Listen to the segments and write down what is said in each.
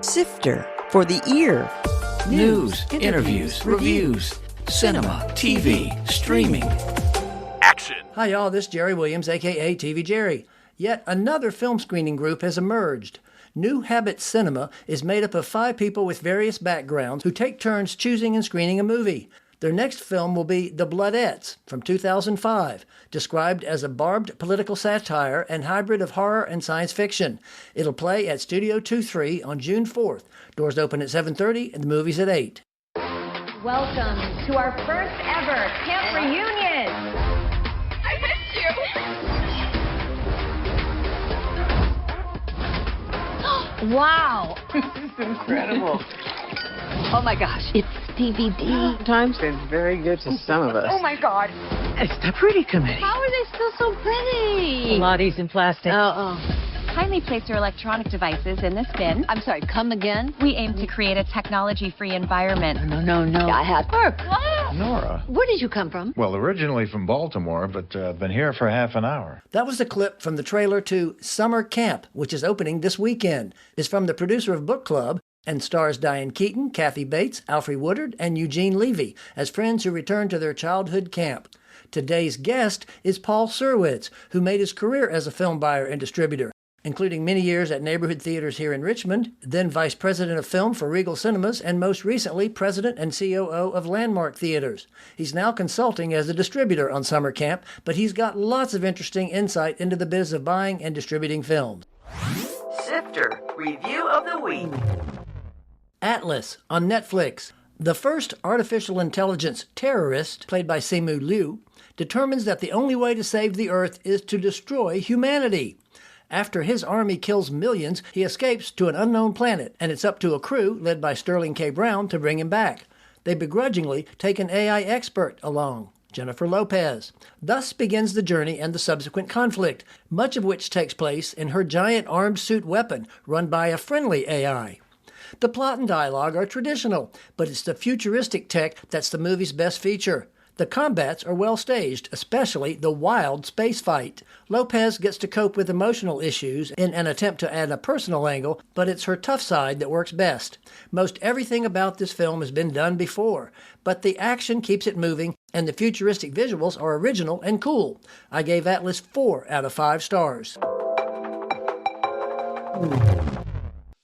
Sifter for the ear. News, interviews, reviews, cinema, TV, streaming. Action! Hi y'all, this is Jerry Williams, aka TV Jerry. Yet another film screening group has emerged. New Habit Cinema is made up of 5 people with various backgrounds who take turns choosing and screening a movie. Their next film will be The Bloodettes from 2005, described as a barbed political satire and hybrid of horror and science fiction. It'll play at Studio 23 on June 4th. Doors open at 7:30 and the movie's at 8. Welcome to our first ever camp reunion. I missed you. Wow. This is incredible. Oh my gosh. It's DVD. Time's been very good to some of us. Oh my God. It's the pretty committee. How are they still so pretty? Pilates in plastic. Kindly place your electronic devices in this bin. I'm sorry, come again? We aim to create a technology-free environment. No. I had work. Nora. Where did you come from? Well, originally from Baltimore, but been here for half an hour. That was a clip from the trailer to Summer Camp, which is opening this weekend. It's from the producer of Book Club and stars Diane Keaton, Kathy Bates, Alfre Woodard, and Eugene Levy as friends who return to their childhood camp. Today's guest is Paul Serwitz, who made his career as a film buyer and distributor, including many years at neighborhood theaters here in Richmond, then vice president of film for Regal Cinemas, and most recently president and COO of Landmark Theatres. He's now consulting as a distributor on Summer Camp, but he's got lots of interesting insight into the biz of buying and distributing films. Sifter Review of the Week. Atlas on Netflix. The first artificial intelligence terrorist, played by Simu Liu, determines that the only way to save the Earth is to destroy humanity. After his army kills millions, he escapes to an unknown planet, and it's up to a crew, led by Sterling K. Brown, to bring him back. They begrudgingly take an AI expert along, Jennifer Lopez. Thus begins the journey and the subsequent conflict, much of which takes place in her giant armed suit weapon, run by a friendly AI. The plot and dialogue are traditional, but it's the futuristic tech that's the movie's best feature. The combats are well staged, especially the wild space fight. Lopez gets to cope with emotional issues in an attempt to add a personal angle, but it's her tough side that works best. Most everything about this film has been done before, but the action keeps it moving and the futuristic visuals are original and cool. I gave Atlas 4 out of 5 stars.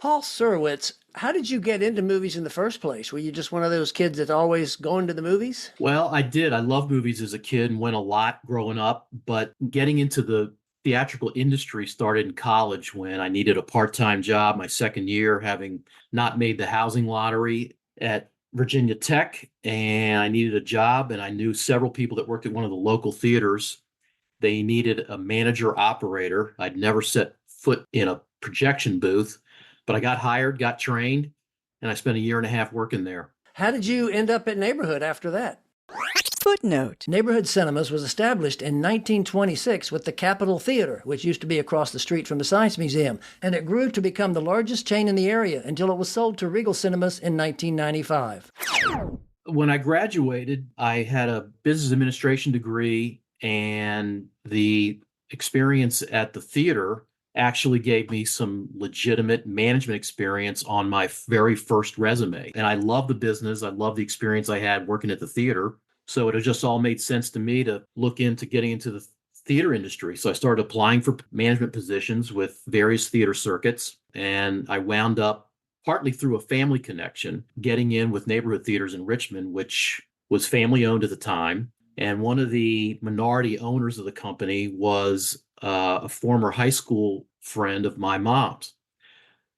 Paul Serwitz, how did you get into movies in the first place? Were you just one of those kids that's always going to the movies? Well, I did. I loved movies as a kid and went a lot growing up, but getting into the theatrical industry started in college when I needed a part-time job my second year, having not made the housing lottery at Virginia Tech, and I needed a job, and I knew several people that worked at one of the local theaters. They needed a manager operator. I'd never set foot in a projection booth, but I got hired, got trained, and I spent a year and a half working there. How did you end up at Neighborhood after that? Footnote. Neighborhood Cinemas was established in 1926 with the Capitol Theater, which used to be across the street from the Science Museum, and it grew to become the largest chain in the area until it was sold to Regal Cinemas in 1995. When I graduated, I had a business administration degree, and the experience at the theater actually gave me some legitimate management experience on my very first resume. And I love the business. I love the experience I had working at the theater. So it just all made sense to me to look into getting into the theater industry. So I started applying for management positions with various theater circuits. And I wound up, partly through a family connection, getting in with Neighborhood Theaters in Richmond, which was family owned at the time. And one of the minority owners of the company was a former high school friend of my mom's.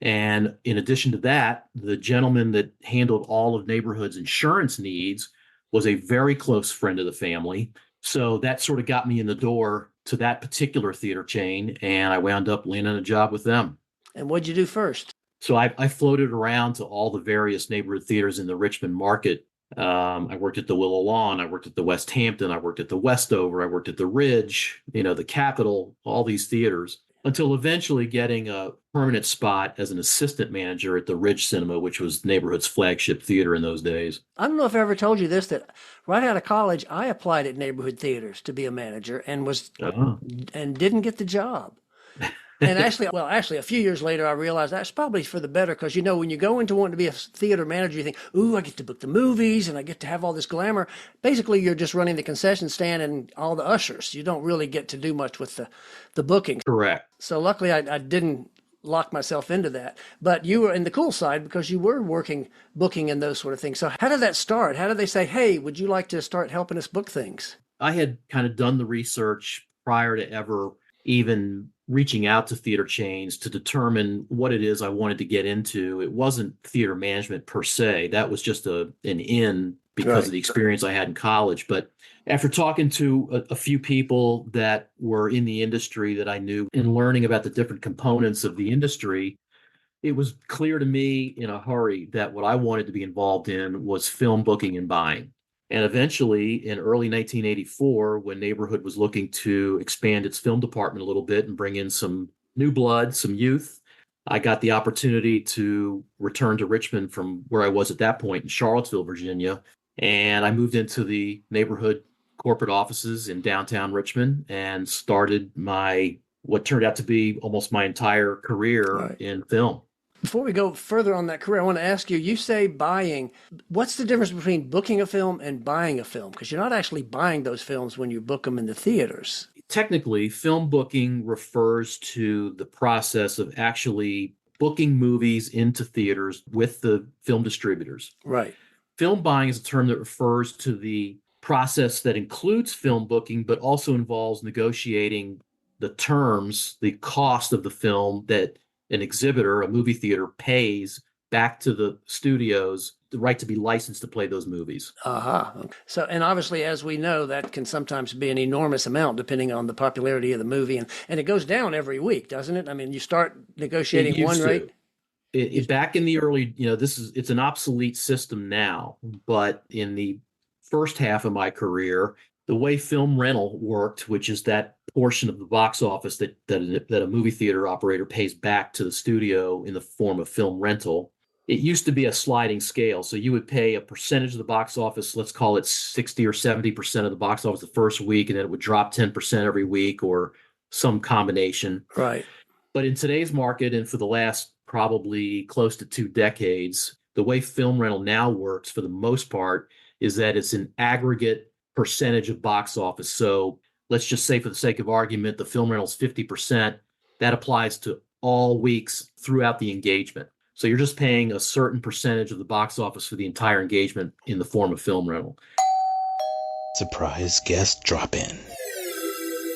And in addition to that, the gentleman that handled all of Neighborhood's insurance needs was a very close friend of the family. So that sort of got me in the door to that particular theater chain, and I wound up landing a job with them. And what'd you do first? So I floated around to all the various neighborhood theaters in the Richmond market. I worked at the Willow Lawn, I worked at the West Hampton, I worked at the Westover, I worked at the Ridge, the Capitol, all these theaters, until eventually getting a permanent spot as an assistant manager at the Ridge Cinema, which was Neighborhood's flagship theater in those days. I don't know if I ever told you this, that right out of college, I applied at Neighborhood Theaters to be a manager and and didn't get the job. And actually, a few years later, I realized that's probably for the better because, when you go into wanting to be a theater manager, you think, ooh, I get to book the movies and I get to have all this glamour. Basically, you're just running the concession stand and all the ushers. You don't really get to do much with the booking. Correct. So luckily, I didn't lock myself into that. But you were in the cool side because you were working, booking and those sort of things. So how did that start? How did they say, hey, would you like to start helping us book things? I had kind of done the research prior to ever even reaching out to theater chains to determine what it is I wanted to get into. It wasn't theater management per se. That was just an in because of the experience I had in college. But after talking to a few people that were in the industry that I knew and learning about the different components of the industry, it was clear to me in a hurry that what I wanted to be involved in was film booking and buying. And eventually, in early 1984, when Neighborhood was looking to expand its film department a little bit and bring in some new blood, some youth, I got the opportunity to return to Richmond from where I was at that point in Charlottesville, Virginia. And I moved into the Neighborhood corporate offices in downtown Richmond and started what turned out to be almost my entire career in film. Before we go further on that career, I want to ask you, you say buying. What's the difference between booking a film and buying a film? Because you're not actually buying those films when you book them in the theaters. Technically, film booking refers to the process of actually booking movies into theaters with the film distributors. Right. Film buying is a term that refers to the process that includes film booking, but also involves negotiating the terms, the cost of the film that an exhibitor, a movie theater, pays back to the studios the right to be licensed to play those movies. So, and obviously, as we know, that can sometimes be an enormous amount depending on the popularity of the movie. And it goes down every week, doesn't it? I mean, you start negotiating one rate. Back in the early, it's an obsolete system now, but in the first half of my career, the way film rental worked, which is that portion of the box office that a movie theater operator pays back to the studio in the form of film rental, it used to be a sliding scale. So you would pay a percentage of the box office, let's call it 60 or 70% of the box office the first week, and then it would drop 10% every week or some combination. Right. But in today's market, and for the last probably close to 2 decades, the way film rental now works for the most part is that it's an aggregate percentage of box office. So let's just say, for the sake of argument, the film rental is 50%. That applies to all weeks throughout the engagement. So you're just paying a certain percentage of the box office for the entire engagement in the form of film rental. Surprise guest drop in.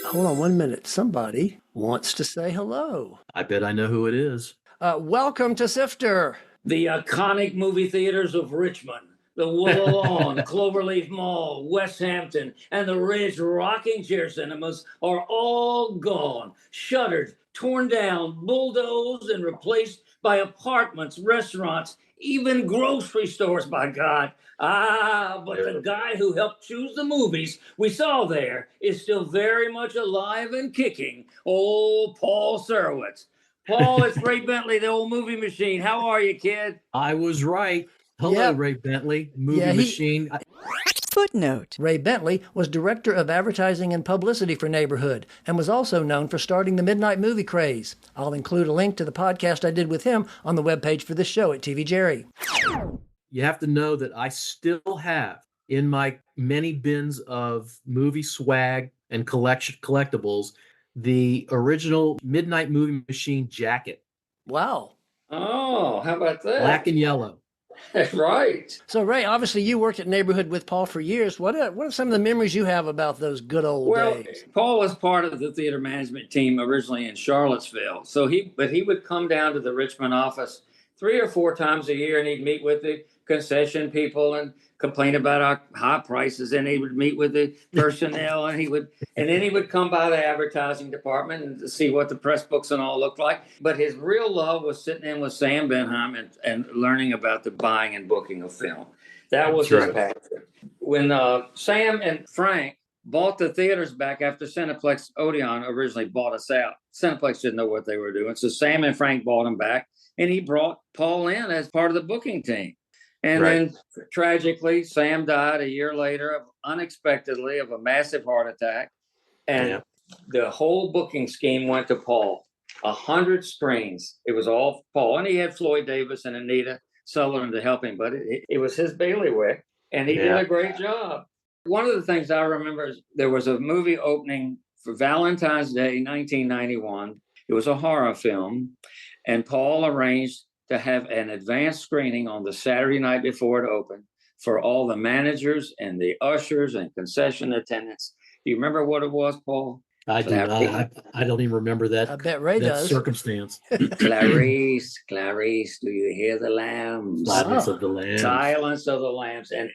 Hold on 1 minute. Somebody wants to say hello. I bet I know who it is. Welcome to Sifter. The iconic movie theaters of Richmond, the Willow Lawn, Cloverleaf Mall, West Hampton, and the Ridge Rocking Chair Cinemas are all gone, shuttered, torn down, bulldozed, and replaced by apartments, restaurants, even grocery stores, by God. But the guy who helped choose the movies we saw there is still very much alive and kicking. Old Paul Serwitz. Paul, it's Ray Bentley, the old movie machine. How are you, kid? I was right. Hello, Ray Bentley, movie machine. Footnote. Ray Bentley was director of advertising and publicity for Neighborhood and was also known for starting the midnight movie craze. I'll include a link to the podcast I did with him on the webpage for this show at TV Jerry. You have to know that I still have in my many bins of movie swag and collectibles the original Midnight Movie Machine jacket. Wow. Oh, how about that? Black and yellow. Right. So, Ray, obviously you worked at Neighborhood with Paul for years. What are some of the memories you have about those good old days? Paul was part of the theater management team originally in Charlottesville. So he would come down to the Richmond office 3 or 4 times a year, and he'd meet with the concession people and complain about our high prices. And he would meet with the personnel, and then he would come by the advertising department and to see what the press books and all looked like. But his real love was sitting in with Sam Benheim and learning about the buying and booking of film. That was his passion. When Sam and Frank bought the theaters back after Cineplex Odeon originally bought us out, Cineplex didn't know what they were doing. So Sam and Frank bought them back, and he brought Paul in as part of the booking team. And then tragically, Sam died a year later unexpectedly of a massive heart attack. And the whole booking scheme went to Paul. 100 screens. It was all Paul, and he had Floyd Davis and Anita Sutherland to help him, but it was his bailiwick, and he did a great job. One of the things I remember is there was a movie opening for Valentine's Day, 1991. It was a horror film, and Paul arranged to have an advanced screening on the Saturday night before it opened for all the managers and the ushers and concession attendants. Do you remember what it was, Paul? I do not. I don't even remember that. I bet Ray does. Circumstance. Clarice, do you hear the lambs? Silence of the lambs. Silence of the lambs. And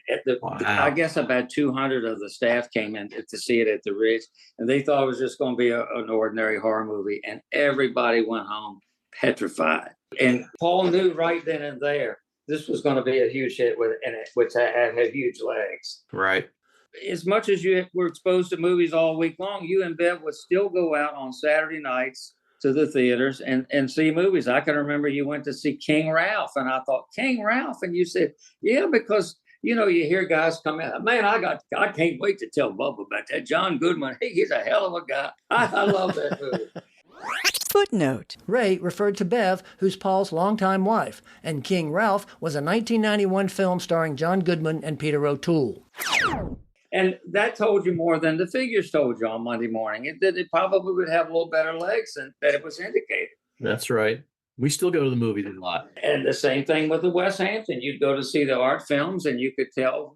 I guess about 200 of the staff came in to see it at the Ridge, and they thought it was just going to be an ordinary horror movie, and everybody went home petrified. And Paul knew right then and there this was going to be a huge hit, which had huge legs. Right. As much as you were exposed to movies all week long, you and Bev would still go out on Saturday nights to the theaters and see movies. I can remember you went to see King Ralph, and I thought, King Ralph? And you said, yeah, because, you hear guys come out. Man, I can't wait to tell Bubba about that. John Goodman, he's a hell of a guy. I love that movie. Footnote. Ray referred to Bev, who's Paul's longtime wife, and King Ralph was a 1991 film starring John Goodman and Peter O'Toole. And that told you more than the figures told you on Monday morning. It probably would have a little better legs than that it was indicated. That's right. We still go to the movies a lot. And the same thing with the West Hampton. You'd go to see the art films, and you could tell,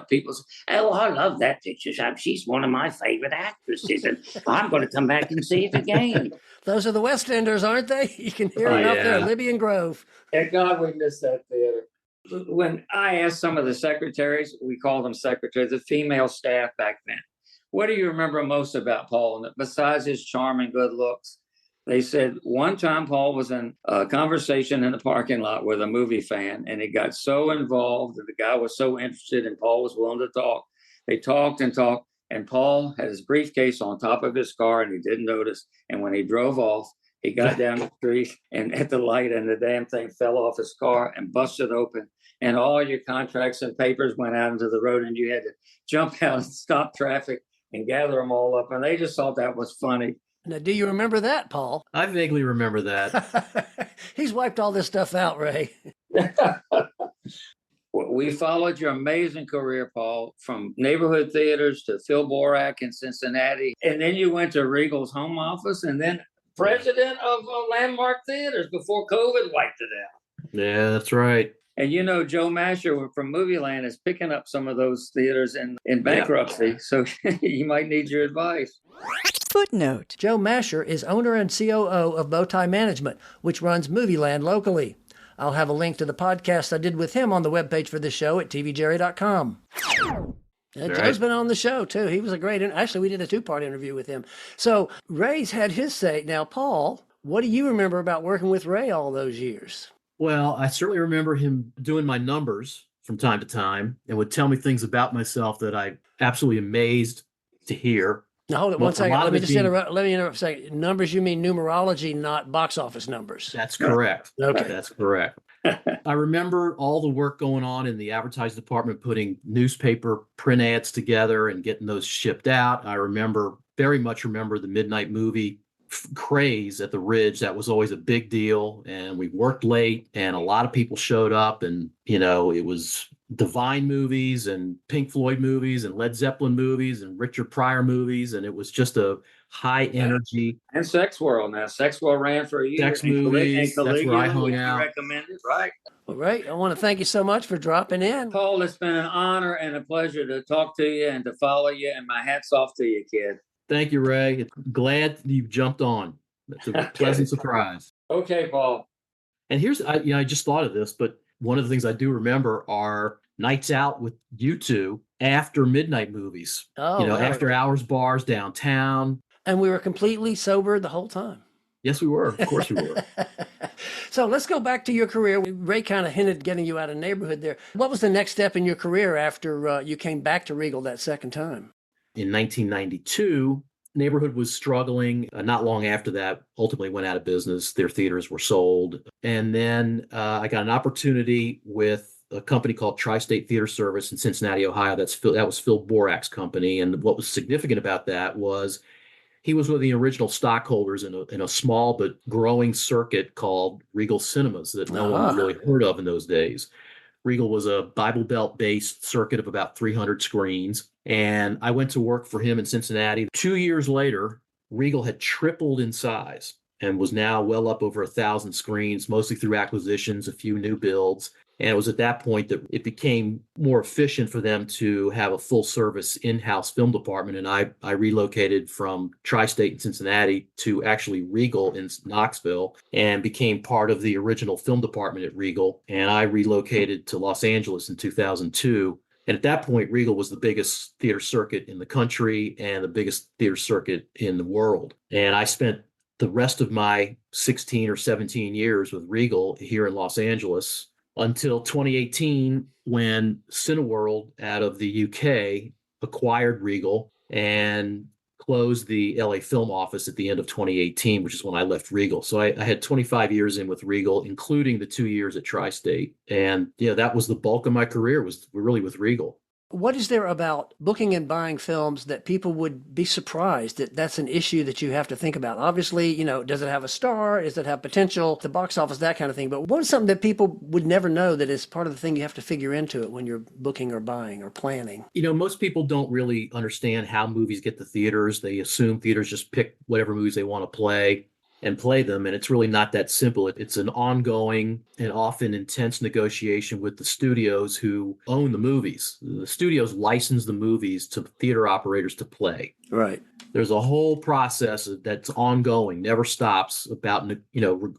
people say, oh, I love that picture. She's one of my favorite actresses, and I'm going to come back and see it again. Those are the West Enders, aren't they? You can hear them out there at Libby and Grove. Thank God we missed that theater. When I asked some of the secretaries, we called them secretaries, the female staff back then, what do you remember most about Paul? And besides his charm and good looks, they said one time Paul was in a conversation in the parking lot with a movie fan, and he got so involved, and the guy was so interested, and Paul was willing to talk. They talked and talked, and Paul had his briefcase on top of his car, and he didn't notice. And when he drove off, he got down the street and at the light, and the damn thing fell off his car and busted open. And all your contracts and papers went out into the road, and you had to jump out and stop traffic and gather them all up. And they just thought that was funny. Now, do you remember that, Paul? I vaguely remember that. He's wiped all this stuff out, Ray. We followed your amazing career, Paul, from neighborhood theaters to Phil Borak in Cincinnati. And then you went to Regal's home office, and then president of Landmark Theatres before COVID wiped it out. Yeah, that's right. And Joe Masher from Movie Land is picking up some of those theaters in bankruptcy. So you might need your advice. Footnote. Joe Masher is owner and COO of Bowtie Management, which runs Movie Land locally. I'll have a link to the podcast I did with him on the webpage for this show at tvjerry.com. Joe's been on the show, too. He was a great... Actually, we did a 2-part interview with him. So Ray's had his say. Now, Paul, what do you remember about working with Ray all those years? Well, I certainly remember him doing my numbers from time to time and would tell me things about myself that I'm absolutely amazed to hear. Now, hold it one second. Let me just interrupt. Let me interrupt a second. Numbers, you mean numerology, not box office numbers. That's correct. Okay. That's correct. I remember all the work going on in the advertising department, putting newspaper print ads together and getting those shipped out. I very much remember the midnight movie craze at the Ridge. That was always a big deal, and we worked late, and a lot of people showed up, and it was Divine movies and Pink Floyd movies and Led Zeppelin movies and Richard Pryor movies, and it was just a high energy. And Sex World. Now, Sex World ran for a year. Sex movies. That's where I hung out. Recommended, right? Well, Ray, I want to thank you so much for dropping in. Paul, it's been an honor and a pleasure to talk to you and to follow you, and my hat's off to you, kid. Thank you, Ray. Glad you jumped on. That's a pleasant surprise. Okay, Paul. And I just thought of this, but one of the things I do remember are nights out with you two after midnight movies. After hours bars downtown. And we were completely sober the whole time. Yes, we were. Of course we were. So let's go back to your career. Ray kind of hinted getting you out of neighborhood there. What was the next step in your career after you came back to Regal that second time? In 1992, Neighborhood was struggling. Not long after that, ultimately went out of business. Their theaters were sold. And then I got an opportunity with a company called Tri-State Theater Service in Cincinnati, Ohio. That was Phil Borak's company. And what was significant about that was He was one of the original stockholders in a small but growing circuit called Regal Cinemas that no one really heard of in those days. Regal was a Bible Belt based circuit of about 300 screens. And I went to work for him in Cincinnati. 2 years later, Regal had tripled in size and was now well up over 1,000 screens, mostly through acquisitions, a few new builds. And it was at that point that it became more efficient for them to have a full service in-house film department. And I relocated from Tri-State in Cincinnati to actually Regal in Knoxville and became part of the original film department at Regal. And I relocated to Los Angeles in 2002. And at that point, Regal was the biggest theater circuit in the country and the biggest theater circuit in the world. And I spent the rest of my 16 or 17 years with Regal here in Los Angeles until 2018, when Cineworld out of the UK acquired Regal and closed the LA film office at the end of 2018, which is when I left Regal. So I had 25 years in with Regal, including the 2 years at Tri-State. And that was the bulk of my career, was really with Regal. What is there about booking and buying films that people would be surprised that that's an issue that you have to think about? Obviously, does it have a star? Does it have potential? The box office, that kind of thing. But what is something that people would never know that is part of the thing you have to figure into it when you're booking or buying or planning? Most people don't really understand how movies get to theaters. They assume theaters just pick whatever movies they want to play and play them. And it's really not that simple. It's an ongoing and often intense negotiation with the studios who own the movies. The studios license the movies to theater operators to play. Right. There's a whole process that's ongoing, never stops, about,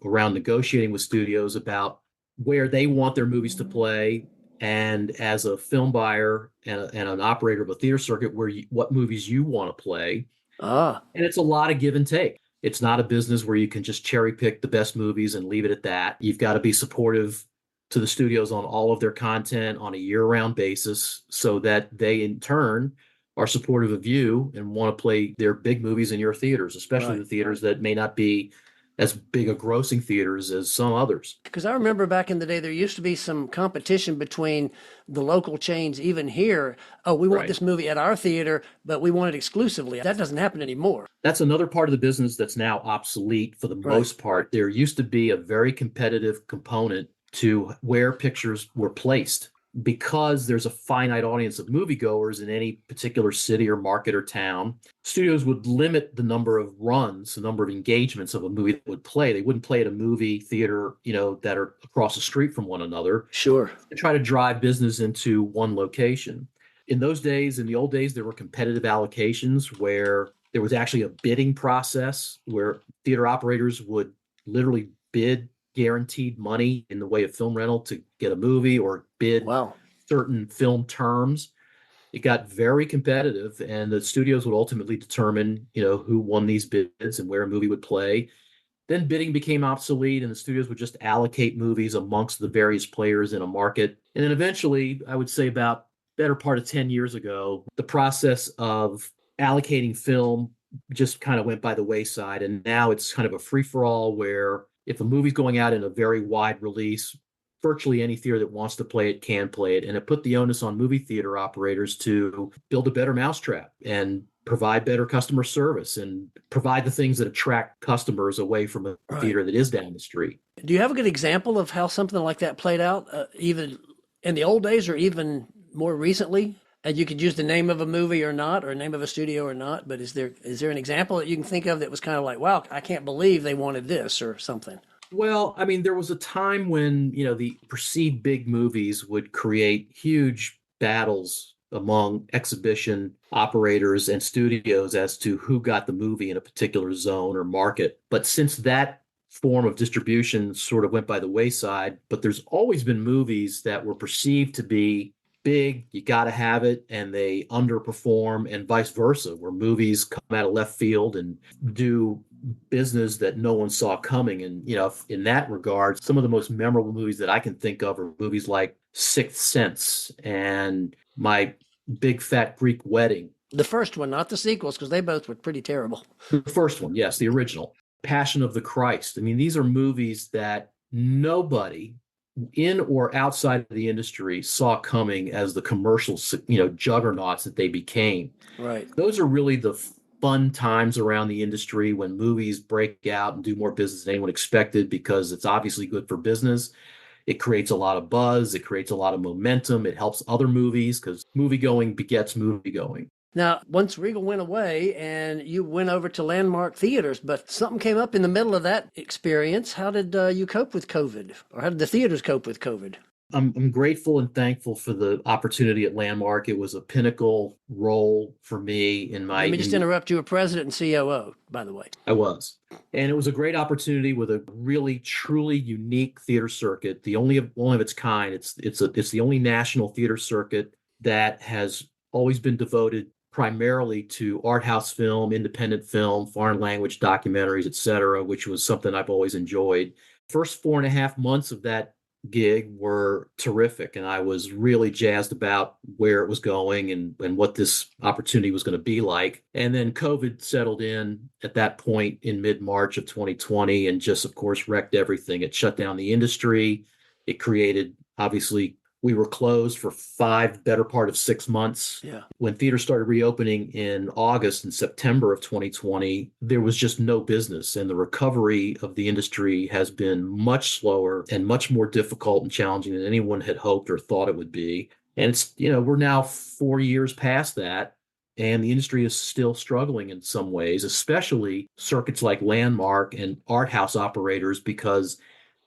around negotiating with studios about where they want their movies to play. And as a film buyer and an operator of a theater circuit, what movies you want to play. And it's a lot of give and take. It's not a business where you can just cherry pick the best movies and leave it at that. You've got to be supportive to the studios on all of their content on a year-round basis so that they, in turn, are supportive of you and want to play their big movies in your theaters, especially the theaters that may not be as big a grossing theaters as some others. Because I remember back in the day, there used to be some competition between the local chains, even here. Oh, we want this movie at our theater, but we want it exclusively. That doesn't happen anymore. That's another part of the business that's now obsolete for the most part. There used to be a very competitive component to where pictures were placed. Because there's a finite audience of moviegoers in any particular city or market or town, studios would limit the number of runs, the number of engagements of a movie that would play. They wouldn't play at a movie theater, that are across the street from one another. Sure. To try to drive business into one location. In those days, in the old days, there were competitive allocations where there was actually a bidding process where theater operators would literally bid guaranteed money in the way of film rental to get a movie or bid certain film terms. It got very competitive, and the studios would ultimately determine, who won these bids and where a movie would play. Then bidding became obsolete, and the studios would just allocate movies amongst the various players in a market. And then eventually, I would say about better part of 10 years ago, the process of allocating film just kind of went by the wayside. And now it's kind of a free-for-all where if a movie's going out in a very wide release, virtually any theater that wants to play it can play it. And it put the onus on movie theater operators to build a better mousetrap and provide better customer service and provide the things that attract customers away from a theater that is down the street. Do you have a good example of how something like that played out, even in the old days or even more recently? And you could use the name of a movie or not, or name of a studio or not, but is there an example that you can think of that was kind of like, wow, I can't believe they wanted this or something? Well, I mean, there was a time when, the perceived big movies would create huge battles among exhibition operators and studios as to who got the movie in a particular zone or market. But since that form of distribution sort of went by the wayside, but there's always been movies that were perceived to be big, you got to have it, and they underperform, and vice versa, where movies come out of left field and do business that no one saw coming. And, in that regard, some of the most memorable movies that I can think of are movies like Sixth Sense and My Big Fat Greek Wedding. The first one, not the sequels, because they both were pretty terrible. The first one, yes, the original. Passion of the Christ. I mean, these are movies that nobody in or outside of the industry saw coming as the commercial, juggernauts that they became. Right. Those are really the fun times around the industry when movies break out and do more business than anyone expected because it's obviously good for business. It creates a lot of buzz. It creates a lot of momentum. It helps other movies because movie-going begets movie-going. Now, once Regal went away and you went over to Landmark Theatres, but something came up in the middle of that experience. How did you cope with COVID? Or how did the theaters cope with COVID? I'm grateful and thankful for the opportunity at Landmark. It was a pinnacle role for me in my... Let me just interrupt. You were president and COO, by the way. I was. And it was a great opportunity with a really, truly unique theater circuit, the only of its kind. It's the only national theater circuit that has always been devoted primarily to art house film, independent film, foreign language documentaries, et cetera, which was something I've always enjoyed. First 4.5 months of that gig were terrific, and I was really jazzed about where it was going and what this opportunity was going to be like. And then COVID settled in at that point in mid-March of 2020 and just, of course, wrecked everything. It shut down the industry. It created, obviously, we were closed for better part of 6 months. Yeah. When theaters started reopening in August and September of 2020, there was just no business. And the recovery of the industry has been much slower and much more difficult and challenging than anyone had hoped or thought it would be. And it's, we're now 4 years past that. And the industry is still struggling in some ways, especially circuits like Landmark and art house operators, because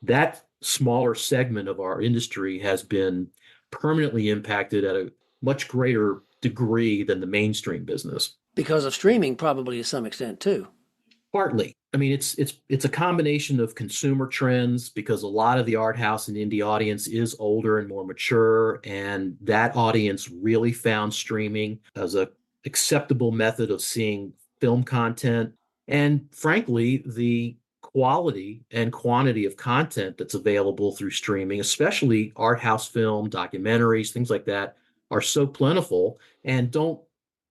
that smaller segment of our industry has been permanently impacted at a much greater degree than the mainstream business. Because of streaming, probably to some extent, too. Partly. I mean, it's a combination of consumer trends because a lot of the art house and indie audience is older and more mature, and that audience really found streaming as a acceptable method of seeing film content. And frankly, the quality and quantity of content that's available through streaming, especially art house film, documentaries, things like that, are so plentiful and don't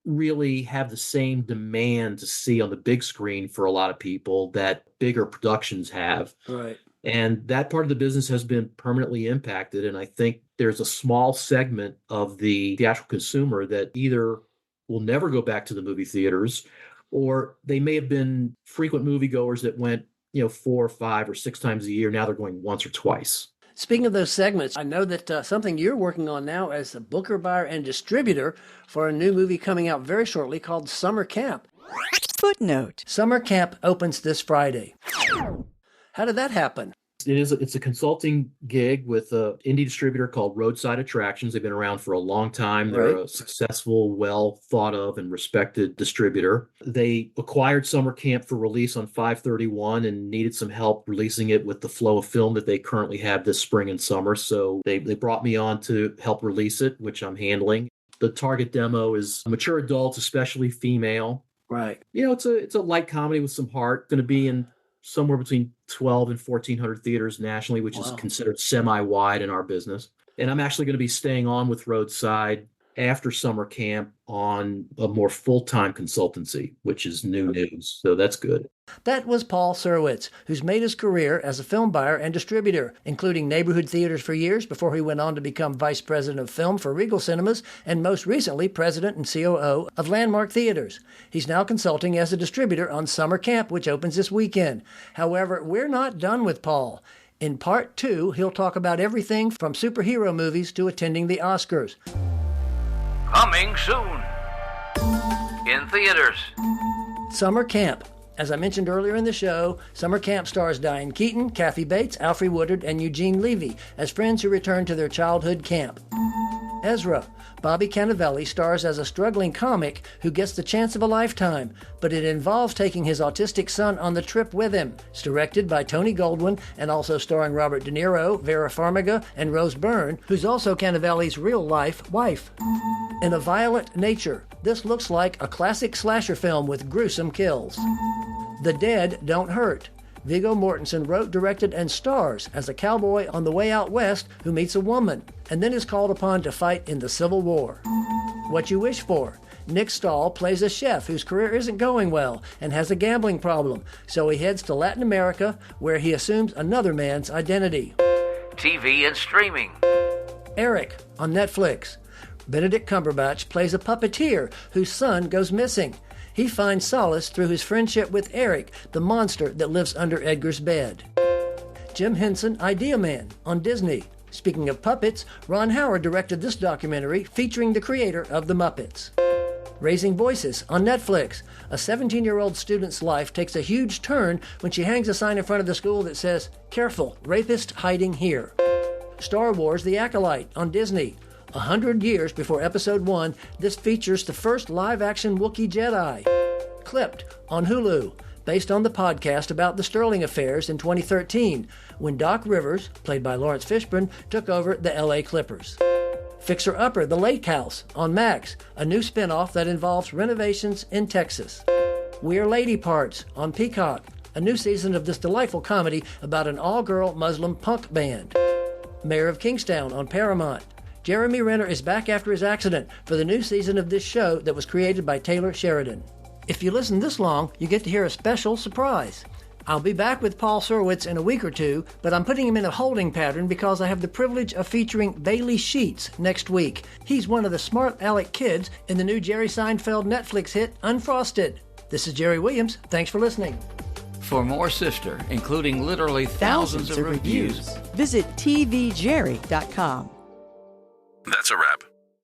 really have the same demand to see on the big screen for a lot of people that bigger productions have. Right. And that part of the business has been permanently impacted. And I think there's a small segment of the theatrical consumer that either will never go back to the movie theaters, or they may have been frequent moviegoers that went 4 or 5 or 6 times a year. Now they're going once or twice. Speaking of those segments, I know that something you're working on now as a booker, buyer, and distributor for a new movie coming out very shortly called Summer Camp. Footnote. Summer Camp opens this Friday. How did that happen? It's a consulting gig with an indie distributor called Roadside Attractions. They've been around for a long time. They're a successful, well thought of and respected distributor. They acquired Summer Camp for release on 5/31 and needed some help releasing it with the flow of film that they currently have this spring and summer. So they brought me on to help release it, which I'm handling. The target demo is mature adults, especially female. Right. It's a light comedy with some heart. Going to be in somewhere between 12 and 1,400 theaters nationally, which is considered semi-wide in our business. And I'm actually going to be staying on with Roadside after summer camp on a more full-time consultancy, which is new news. So that's good. That was Paul Serwitz, who's made his career as a film buyer and distributor, including neighborhood theaters for years before he went on to become vice president of film for Regal Cinemas and most recently president and COO of Landmark Theatres. He's now consulting as a distributor on Summer Camp, which opens this weekend. However, we're not done with Paul. In part 2, he'll talk about everything from superhero movies to attending the Oscars. Coming soon. In theaters. Summer Camp. As I mentioned earlier in the show, Summer Camp stars Diane Keaton, Kathy Bates, Alfre Woodard, and Eugene Levy as friends who return to their childhood camp. Ezra. Bobby Cannavale stars as a struggling comic who gets the chance of a lifetime, but it involves taking his autistic son on the trip with him. It's directed by Tony Goldwyn and also starring Robert De Niro, Vera Farmiga, and Rose Byrne, who's also Cannavale's real-life wife. In A Violent Nature, this looks like a classic slasher film with gruesome kills. The Dead Don't Hurt. Viggo Mortensen wrote, directed, and stars as a cowboy on the way out west who meets a woman and then is called upon to fight in the Civil War. What You Wish For. Nick Stahl plays a chef whose career isn't going well and has a gambling problem, so he heads to Latin America where he assumes another man's identity. TV and streaming. Eric on Netflix. Benedict Cumberbatch plays a puppeteer whose son goes missing. he finds solace through his friendship with Eric, the monster that lives under Edgar's bed. Jim Henson, Idea Man, on Disney. Speaking of puppets, Ron Howard directed this documentary featuring the creator of The Muppets. Raising Voices on Netflix. A 17-year-old student's life takes a huge turn when she hangs a sign in front of the school that says, "Careful, rapist hiding here." Star Wars The Acolyte on Disney. 100 years before Episode 1, this features the first live-action Wookiee Jedi. Clipped on Hulu, based on the podcast about the Sterling affairs in 2013, when Doc Rivers, played by Lawrence Fishburne, took over the LA Clippers. Fixer Upper, The Lake House, on Max, a new spin-off that involves renovations in Texas. We're Lady Parts, on Peacock, a new season of this delightful comedy about an all-girl Muslim punk band. Mayor of Kingstown, on Paramount. Jeremy Renner is back after his accident for the new season of this show that was created by Taylor Sheridan. If you listen this long, you get to hear a special surprise. I'll be back with Paul Serwitz in a week or two, but I'm putting him in a holding pattern because I have the privilege of featuring Bailey Sheets next week. He's one of the smart aleck kids in the new Jerry Seinfeld Netflix hit, Unfrosted. This is Jerry Williams. Thanks for listening. For more Sister, including literally thousands of reviews, visit tvjerry.com. That's a wrap.